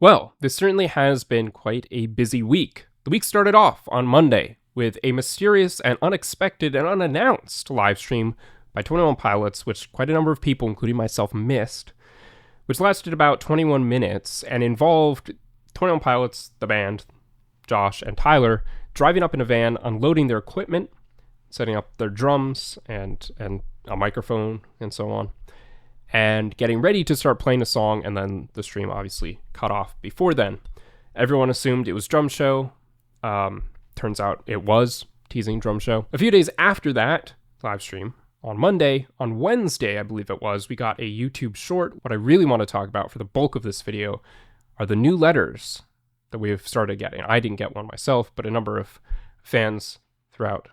Well, this certainly has been quite a busy week. The week started off on Monday with a mysterious and unexpected and unannounced live stream by 21pilots, which quite a number of people, including myself, missed, which lasted about 21 minutes and involved 21pilots, the band, Josh and Tyler, driving up in a van, unloading their equipment, setting up their drums and a microphone and so on, and getting ready to start playing a song, and then the stream obviously cut off before then. Everyone assumed it was drum show. Turns out it was teasing drum show. A few days after that live stream, on Wednesday, I believe it was, we got a YouTube short. What I really want to talk about for the bulk of this video are the new letters that we have started getting. I didn't get one myself, but a number of fans throughout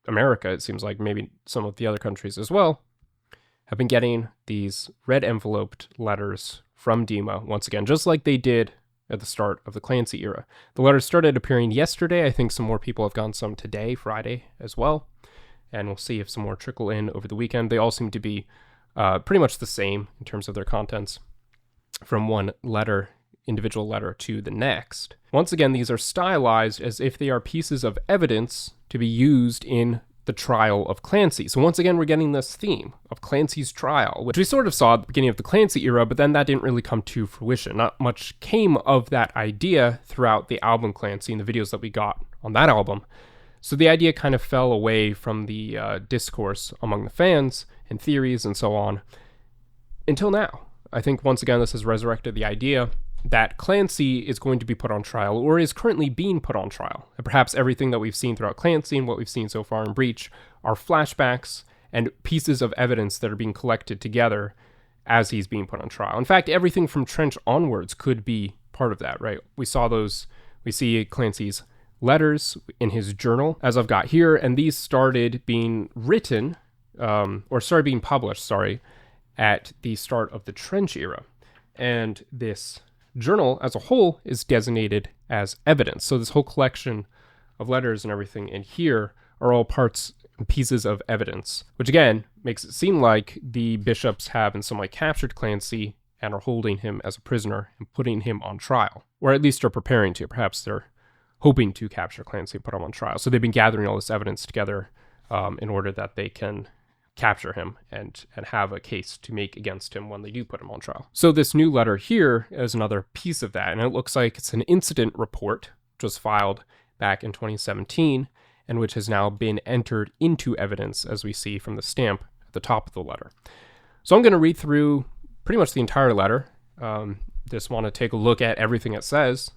America, it seems like maybe some of the other countries as well, have been getting these red enveloped letters from Dema, once again, just like they did at the start of the Clancy era. The letters started appearing yesterday. I think some more people have gotten some today, Friday, as well. And we'll see if some more trickle in over the weekend. They all seem to be pretty much the same in terms of their contents from one individual letter to the next. Once again, these are stylized as if they are pieces of evidence to be used in the trial of Clancy. So once again, we're getting this theme of Clancy's trial, which we sort of saw at the beginning of the Clancy era, but then that didn't really come to fruition. Not much came of that idea throughout the album Clancy and the videos that we got on that album. So the idea kind of fell away from the discourse among the fans and theories and so on until now. I think once again, this has resurrected the idea that Clancy is going to be put on trial, or is currently being put on trial. And perhaps everything that we've seen throughout Clancy and what we've seen so far in Breach are flashbacks and pieces of evidence that are being collected together as he's being put on trial. In fact, everything from Trench onwards could be part of that, right? We see Clancy's letters in his journal, as I've got here, and these started being written, started being published, at the start of the Trench era. And this journal as a whole is designated as evidence. So this whole collection of letters and everything in here are all parts and pieces of evidence, which again makes it seem like the bishops have in some way captured Clancy and are holding him as a prisoner and putting him on trial, or at least are preparing to. Perhaps they're hoping to capture Clancy and put him on trial. So they've been gathering all this evidence together in order that they can capture him and have a case to make against him when they do put him on trial. So this new letter here is another piece of that, and it looks like it's an incident report, which was filed back in 2017, and which has now been entered into evidence, as we see from the stamp at the top of the letter. So I'm going to read through pretty much the entire letter. Just want to take a look at everything it says,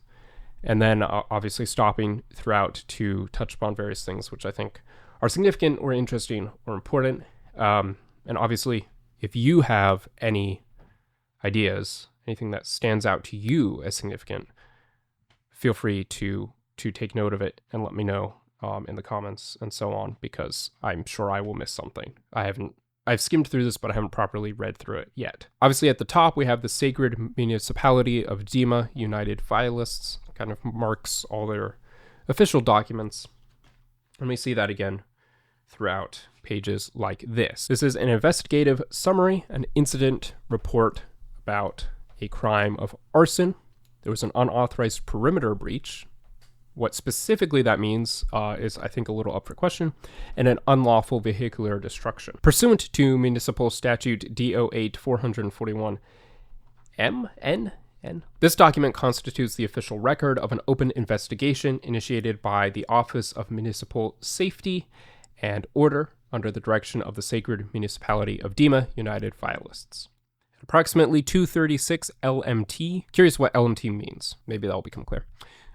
and then obviously stopping throughout to touch upon various things which I think are significant or interesting or important. And obviously, if you have any ideas, anything that stands out to you as significant, feel free to take note of it and let me know in the comments and so on, because I'm sure I will miss something. I've skimmed through this, but I haven't properly read through it yet. Obviously, at the top, we have the Sacred Municipality of Dema United Violists, kind of marks all their official documents. And we see that again throughout pages like this. This is an investigative summary, an incident report about a crime of arson. There was an unauthorized perimeter breach. What specifically that means is, I think, a little up for question, and an unlawful vehicular destruction. Pursuant to Municipal Statute D08 441 MN. This document constitutes the official record of an open investigation initiated by the Office of Municipal Safety and Order under the direction of the Sacred Municipality of Dema United Violists. At approximately 2:36 LMT. Curious what LMT means. Maybe that'll become clear.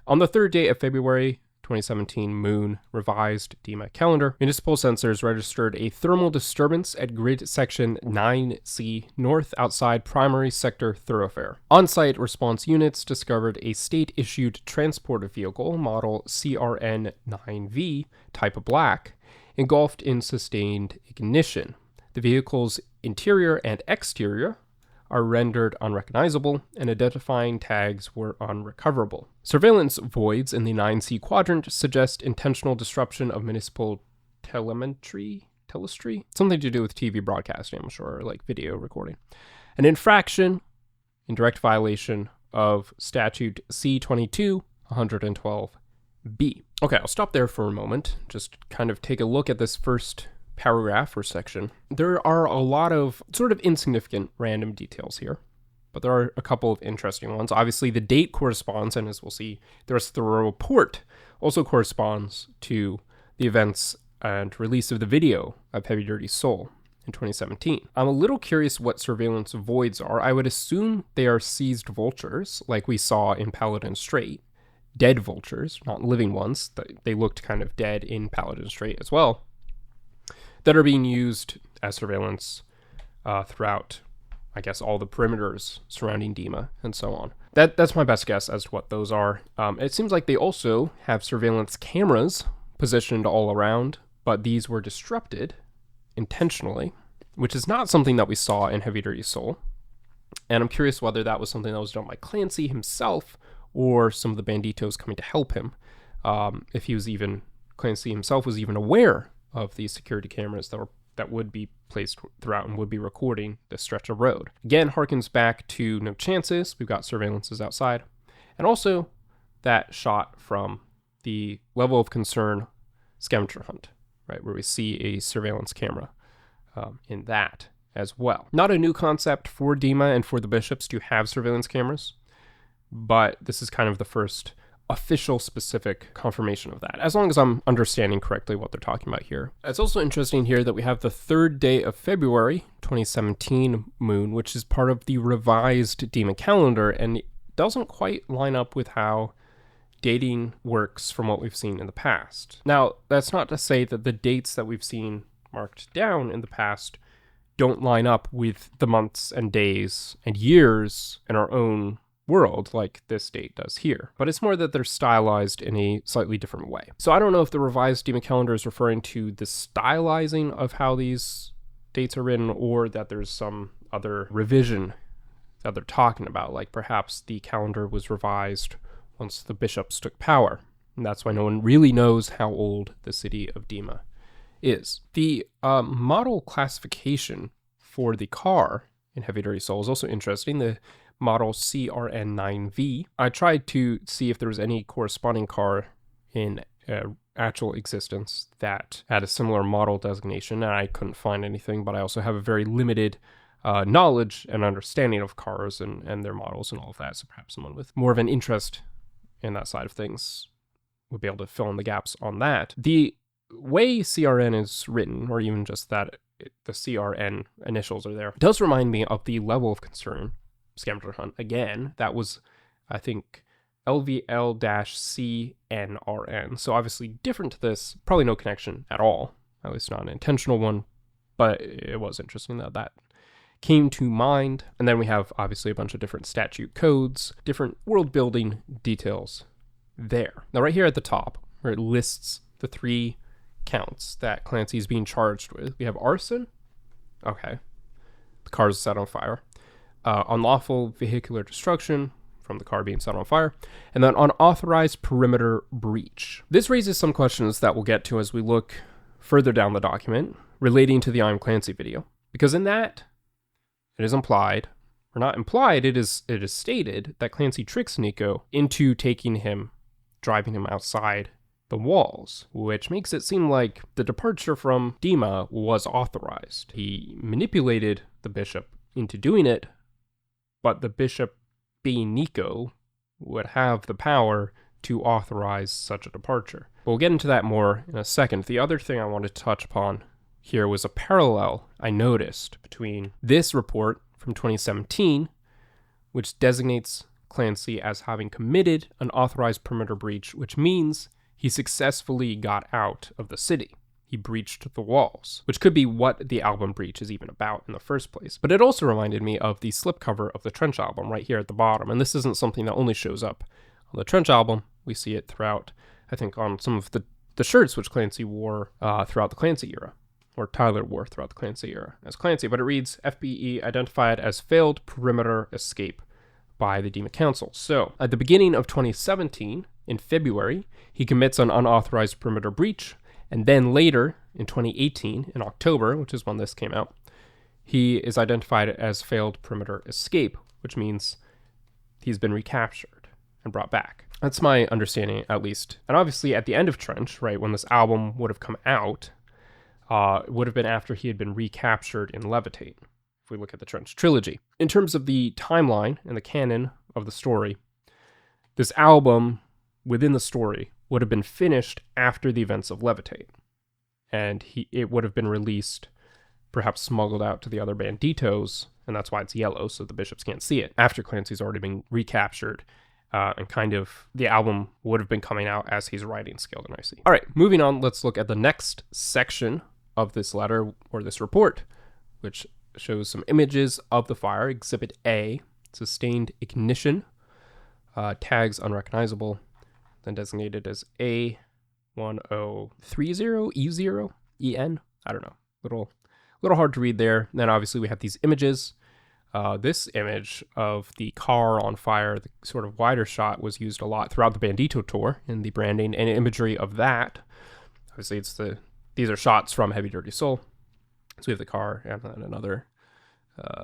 On the 3rd day of February 2017 moon revised Dema calendar, municipal sensors registered a thermal disturbance at grid section 9C north outside primary sector thoroughfare. On-site response units discovered a state-issued transport vehicle model CRN9V type black engulfed in sustained ignition. The vehicle's interior and exterior are rendered unrecognizable, and identifying tags were unrecoverable. Surveillance voids in the 9C quadrant suggest intentional disruption of municipal telestry? Something to do with TV broadcasting, I'm sure, or like video recording. An infraction in direct violation of Statute C-22-112B. Okay, I'll stop there for a moment, just kind of take a look at this first paragraph or section. There are a lot of sort of insignificant random details here, but there are a couple of interesting ones. Obviously, the date corresponds, and as we'll see, the rest of the report also corresponds to the events and release of the video of Heavy Dirty Soul in 2017. I'm a little curious what surveillance voids are. I would assume they are seized vultures, like we saw in Paladin Strait. Dead vultures, not living ones. They looked kind of dead in Paladin Strait as well, that are being used as surveillance throughout, I guess, all the perimeters surrounding Dema and so on. That's my best guess as to what those are. It seems like they also have surveillance cameras positioned all around, but these were disrupted intentionally, which is not something that we saw in Heavy Dirty Soul. And I'm curious whether that was something that was done by Clancy himself or some of the banditos coming to help him. If Clancy himself was even aware of these security cameras that would be placed throughout and would be recording this stretch of road. Again, harkens back to No Chances. We've got surveillances outside. And also that shot from the level of concern scavenger hunt, right, where we see a surveillance camera in that as well. Not a new concept for Dema and for the bishops to have surveillance cameras, but this is kind of the first official specific confirmation of that, as long as I'm understanding correctly what they're talking about here. It's also interesting here that we have the 3rd day of February 2017 moon, which is part of the revised Dema calendar, and it doesn't quite line up with how dating works from what we've seen in the past. Now, that's not to say that the dates that we've seen marked down in the past don't line up with the months and days and years in our own world like this date does here, but it's more that they're stylized in a slightly different way. So I don't know if the revised Dema calendar is referring to the stylizing of how these dates are written, or that there's some other revision that they're talking about, like perhaps the calendar was revised once the bishops took power, and that's why no one really knows how old the city of Dema is. The model classification for the car in Heavy Dirty Soul is also interesting. The model CRN9V. I tried to see if there was any corresponding car in actual existence that had a similar model designation, and I couldn't find anything, but I also have a very limited knowledge and understanding of cars and their models and all of that, so perhaps someone with more of an interest in that side of things would be able to fill in the gaps on that. The way CRN is written, or even just that the CRN initials are there, does remind me of the level of concern scavenger hunt. Again, that was, I think, LVL-CNRN. So obviously different to this, probably no connection at all, at least not an intentional one, but it was interesting that that came to mind. And then we have obviously a bunch of different statute codes, different world building details there. Now right here at the top, where it lists the 3 counts that Clancy is being charged with, we have arson. Okay. The car is set on fire. Unlawful vehicular destruction from the car being set on fire, and then unauthorized perimeter breach. This raises some questions that we'll get to as we look further down the document relating to the I'm Clancy video, because in that, it is implied, or not implied, it is stated that Clancy tricks Nico into driving him outside the walls, which makes it seem like the departure from Dema was authorized. He manipulated the bishop into doing it, but the bishop, being Nico, would have the power to authorize such a departure. We'll get into that more in a second. The other thing I wanted to touch upon here was a parallel I noticed between this report from 2017, which designates Clancy as having committed an authorized perimeter breach, which means he successfully got out of the city. He breached the walls, which could be what the album breach is even about in the first place. But it also reminded me of the slipcover of the Trench album right here at the bottom. And this isn't something that only shows up on the Trench album. We see it throughout, I think, on some of the shirts which Clancy wore throughout the Clancy era, or Tyler wore throughout the Clancy era as Clancy. But it reads, FBE identified as failed perimeter escape by the Dema Council. So at the beginning of 2017, in February, he commits an unauthorized perimeter breach. And then later, in 2018, in October, which is when this came out, he is identified as failed perimeter escape, which means he's been recaptured and brought back. That's my understanding, at least. And obviously, at the end of Trench, right, when this album would have come out, it would have been after he had been recaptured in Levitate, if we look at the Trench trilogy. In terms of the timeline and the canon of the story, this album within the story would have been finished after the events of Levitate. And it would have been released, perhaps smuggled out to the other banditos, and that's why it's yellow, so the bishops can't see it, after Clancy's already been recaptured, and kind of the album would have been coming out as he's writing Scaled and Icy. All right, moving on, let's look at the next section of this letter, or this report, which shows some images of the fire. Exhibit A, sustained ignition, tags unrecognizable, then designated as A1030E0, EN, I don't know, little hard to read there. Then obviously we have these images. This image of the car on fire, the sort of wider shot, was used a lot throughout the Bandito tour in the branding and imagery of that. Obviously these are shots from Heavy Dirty Soul. So we have the car and then another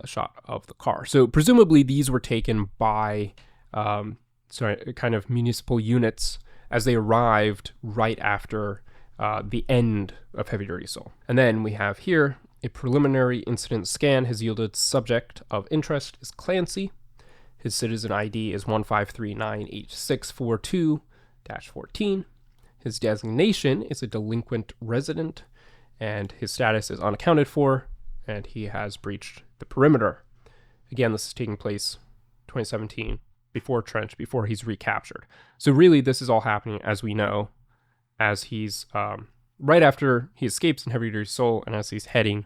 shot of the car. So presumably these were taken by kind of municipal units as they arrived right after the end of Heavy Dirty Soul. And then we have here a preliminary incident scan has yielded subject of interest is Clancy. His citizen ID is 1539H642-14. His designation is a delinquent resident, and his status is unaccounted for, and he has breached the perimeter. Again, this is taking place 2017, before Trench, before he's recaptured. So really, this is all happening, as we know, as he's right after he escapes in Heavy Dirty Soul, and as he's heading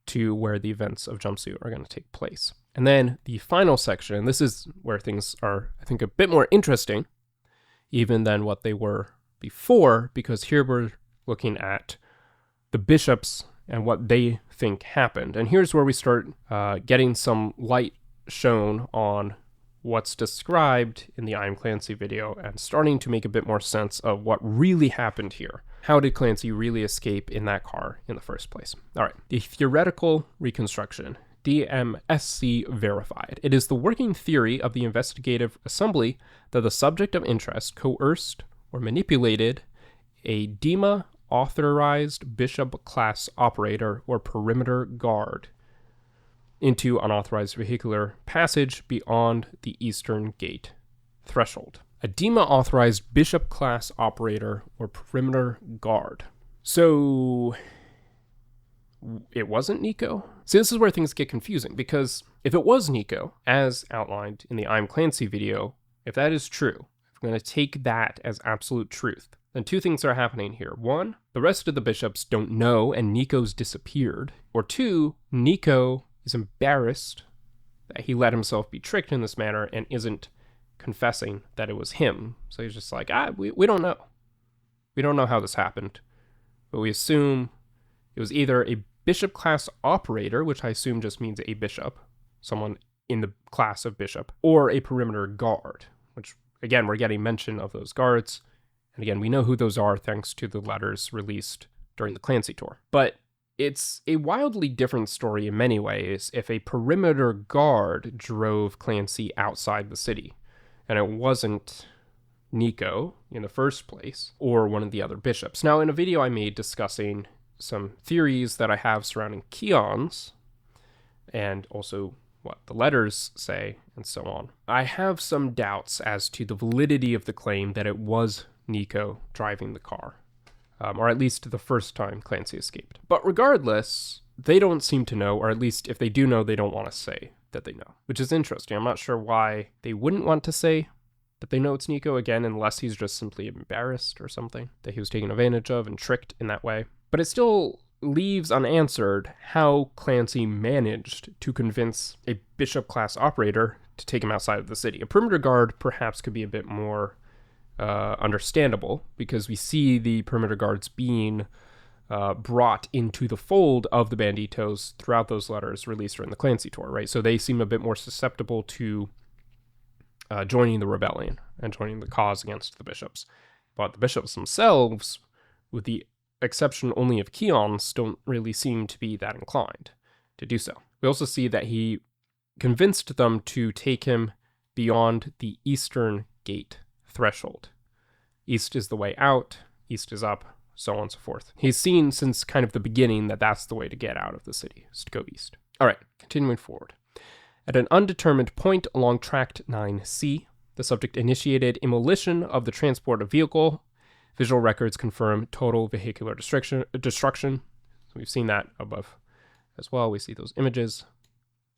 to where the events of Jumpsuit are going to take place. And then the final section, and this is where things are, I think, a bit more interesting, even than what they were before, because here we're looking at the bishops and what they think happened. And here's where we start getting some light shown on what's described in the I Am Clancy video and starting to make a bit more sense of what really happened here. How did Clancy really escape in that car in the first place? All right, the theoretical reconstruction, DMSC verified. It is the working theory of the investigative assembly that the subject of interest coerced or manipulated a Dema authorized bishop class operator or perimeter guard into unauthorized vehicular passage beyond the eastern gate threshold. A Dema authorized bishop class operator or perimeter guard. So it wasn't Nico? See, this is where things get confusing, because if it was Nico, as outlined in the I'm Clancy video, if that is true, if I'm going to take that as absolute truth, then two things are happening here. One, the rest of the bishops don't know and Nico's disappeared. Or two, Nico is embarrassed that he let himself be tricked in this manner and isn't confessing that it was him. So he's just like, we don't know. We don't know how this happened. But we assume it was either a bishop class operator, which I assume just means a bishop, someone in the class of bishop, or a perimeter guard, which, again, we're getting mention of those guards. And again, we know who those are thanks to the letters released during the Clancy tour. But it's a wildly different story in many ways if a perimeter guard drove Clancy outside the city, and it wasn't Nico in the first place, or one of the other bishops. Now, in a video I made discussing some theories that I have surrounding Keons, and also what the letters say, and so on, I have some doubts as to the validity of the claim that it was Nico driving the car, or at least the first time Clancy escaped. But regardless, they don't seem to know, or at least if they do know, they don't want to say that they know, which is interesting. I'm not sure why they wouldn't want to say that they know it's Nico, again, unless he's just simply embarrassed or something, that he was taken advantage of and tricked in that way. But it still leaves unanswered how Clancy managed to convince a bishop class operator to take him outside of the city. A perimeter guard perhaps could be a bit more understandable, because we see the perimeter guards being brought into the fold of the Banditos throughout those letters released during the Clancy tour, right? So they seem a bit more susceptible to joining the rebellion and joining the cause against the bishops. But the bishops themselves, with the exception only of Keons, don't really seem to be that inclined to do so. We also see that he convinced them to take him beyond the eastern gate threshold. East is the way out, east is up, so on and so forth. He's seen since kind of the beginning that that's the way to get out of the city, is to go east. All right, continuing forward. At an undetermined point along Tract 9C, the subject initiated immolition of the transport of vehicle. Visual records confirm total vehicular destruction. So we've seen that above as well. We see those images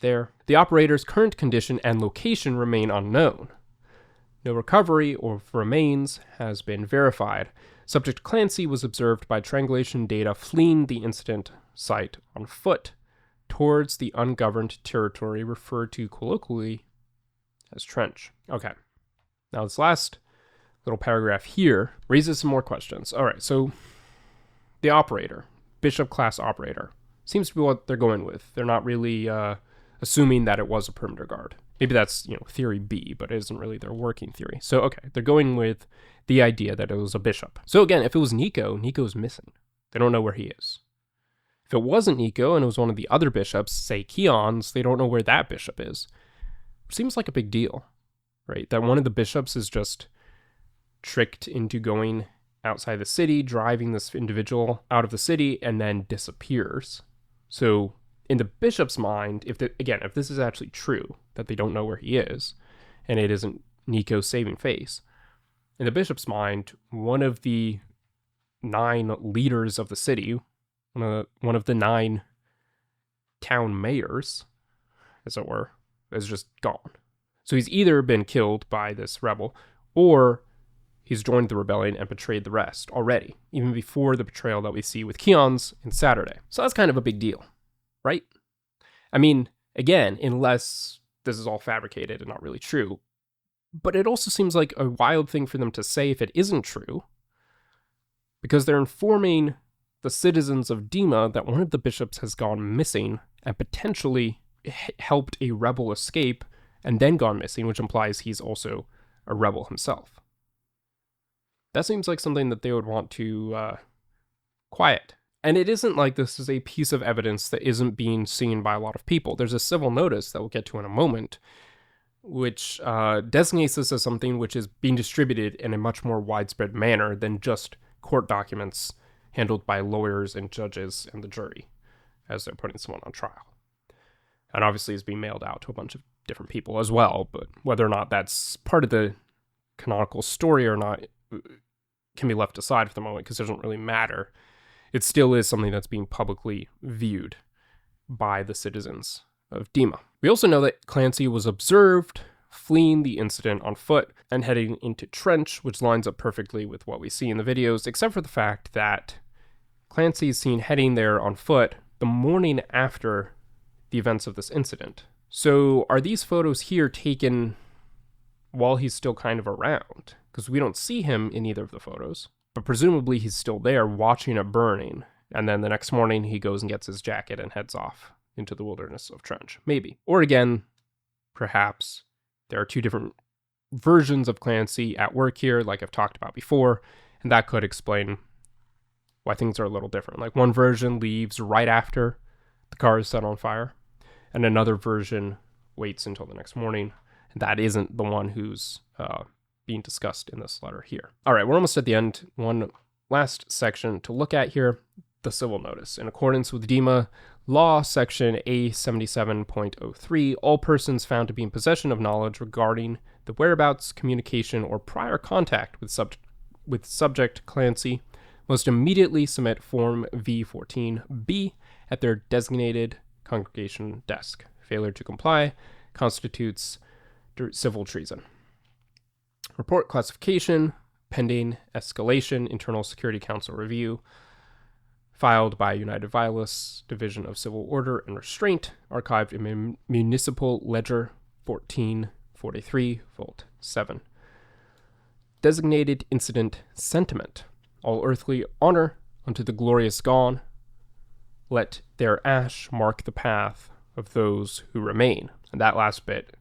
there. The operator's current condition and location remain unknown. No recovery of remains has been verified. Subject Clancy was observed by triangulation data fleeing the incident site on foot towards the ungoverned territory referred to colloquially as Trench. Okay. Now this last little paragraph here raises some more questions. All right, so the operator, Bishop class operator, seems to be what they're going with. They're not really assuming that it was a perimeter guard. Maybe that's, theory B, but it isn't really their working theory. So, okay, they're going with the idea that it was a bishop. So again, if it was Nico, Nico's missing. They don't know where he is. If it wasn't Nico and it was one of the other bishops, say Keon's, they don't know where that bishop is. Seems like a big deal, right? That one of the bishops is just tricked into going outside the city, driving this individual out of the city, and then disappears. So in the bishop's mind, if this is actually true, that they don't know where he is, and it isn't Nico's saving face, in the bishop's mind, one of the 9 leaders of the city, one of the 9 town mayors, as it were, is just gone. So he's either been killed by this rebel, or he's joined the rebellion and betrayed the rest already, even before the betrayal that we see with Keon's in Saturday. So that's kind of a big deal, right? I mean, again, unless this is all fabricated and not really true, but it also seems like a wild thing for them to say if it isn't true, because they're informing the citizens of Dema that one of the bishops has gone missing and potentially helped a rebel escape and then gone missing, which implies he's also a rebel himself. That seems like something that they would want to quiet. And it isn't like this is a piece of evidence that isn't being seen by a lot of people. There's a civil notice that we'll get to in a moment, which designates this as something which is being distributed in a much more widespread manner than just court documents handled by lawyers and judges and the jury as they're putting someone on trial. And obviously is being mailed out to a bunch of different people as well, but whether or not that's part of the canonical story or not can be left aside for the moment because it doesn't really matter. It still is something that's being publicly viewed by the citizens of Dema. We also know that Clancy was observed fleeing the incident on foot and heading into Trench, which lines up perfectly with what we see in the videos, except for the fact that Clancy is seen heading there on foot the morning after the events of this incident. So are these photos here taken while he's still kind of around? Because we don't see him in either of the photos, but presumably he's still there watching it burning, and then the next morning he goes and gets his jacket and heads off into the wilderness of Trench. Maybe. Or again, perhaps there are 2 different versions of Clancy at work here, like I've talked about before, and that could explain why things are a little different. Like one version leaves right after the car is set on fire, and another version waits until the next morning, and that isn't the one who's being discussed in this letter here. All right, we're almost at the end. One last section to look at here, the civil notice. In accordance with Dema Law, Section A77.03, all persons found to be in possession of knowledge regarding the whereabouts, communication, or prior contact with subject Clancy must immediately submit Form V14B at their designated congregation desk. Failure to comply constitutes civil treason. Report classification, pending escalation, Internal Security Council review, filed by United Violence Division of Civil Order and Restraint, archived in Municipal Ledger 1443, Vault 7. Designated incident sentiment. All earthly honor unto the glorious gone. Let their ash mark the path of those who remain. And that last bit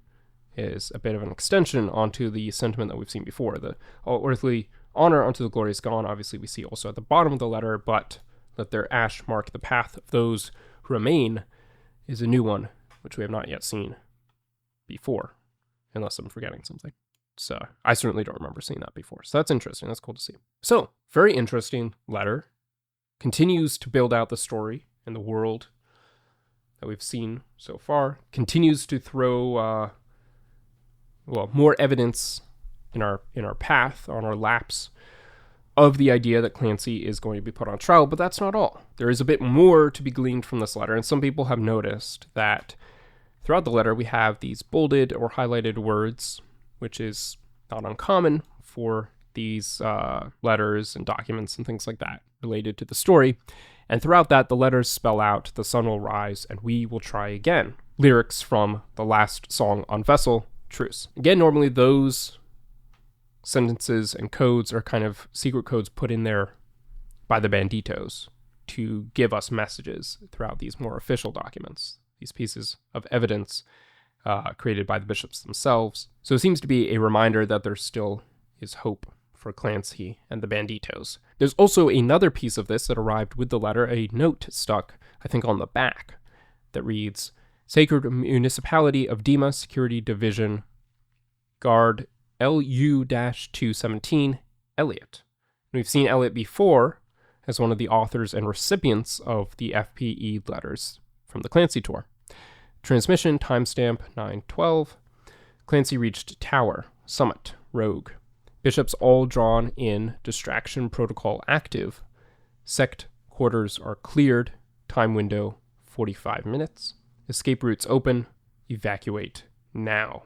is a bit of an extension onto the sentiment that we've seen before. The all earthly honor unto the glorious gone, obviously we see also at the bottom of the letter, but let their ash mark the path of those who remain is a new one, which we have not yet seen before. unless I'm forgetting something. So I certainly don't remember seeing that before. So that's interesting. That's cool to see. So very interesting letter. Continues to build out the story and the world that we've seen so far. Continues to throw more evidence in our path, on our laps, of the idea that Clancy is going to be put on trial, but that's not all. There is a bit more to be gleaned from this letter, and some people have noticed that throughout the letter we have these bolded or highlighted words, which is not uncommon for these letters and documents and things like that related to the story. And throughout that, the letters spell out, "The sun will rise and we will try again." Lyrics from the last song on Vessel, Truce. Again, normally those sentences and codes are kind of secret codes put in there by the banditos to give us messages throughout these more official documents, these pieces of evidence created by the bishops themselves. So it seems to be a reminder that there still is hope for Clancy and the banditos. There's also another piece of this that arrived with the letter, a note stuck, I think, on the back that reads, "Sacred Municipality of Dema, Security Division, Guard LU-217, Elliot." And we've seen Elliot before as one of the authors and recipients of the FPE letters from the Clancy tour. Transmission timestamp 9/12. Clancy reached Tower, Summit, Rogue. Bishops all drawn in, distraction protocol active. Sect quarters are cleared. Time window 45 minutes. Escape routes open. Evacuate now.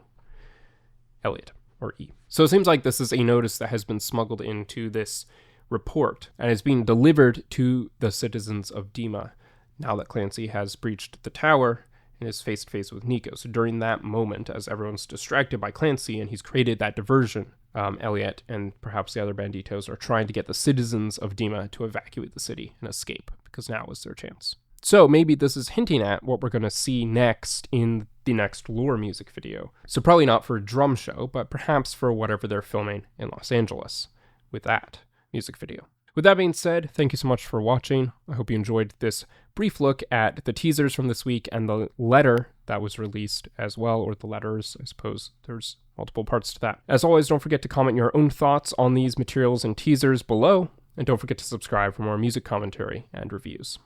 Elliot, or E. So it seems like this is a notice that has been smuggled into this report and is being delivered to the citizens of Dema now that Clancy has breached the tower and is face to face with Nico. So during that moment, as everyone's distracted by Clancy and he's created that diversion, Elliot and perhaps the other banditos are trying to get the citizens of Dema to evacuate the city and escape, because now is their chance. So maybe this is hinting at what we're going to see next in the next lore music video. So probably not for a drum show, but perhaps for whatever they're filming in Los Angeles with that music video. With that being said, thank you so much for watching. I hope you enjoyed this brief look at the teasers from this week and the letter that was released as well, or the letters, I suppose. There's multiple parts to that. As always, don't forget to comment your own thoughts on these materials and teasers below, and don't forget to subscribe for more music commentary and reviews.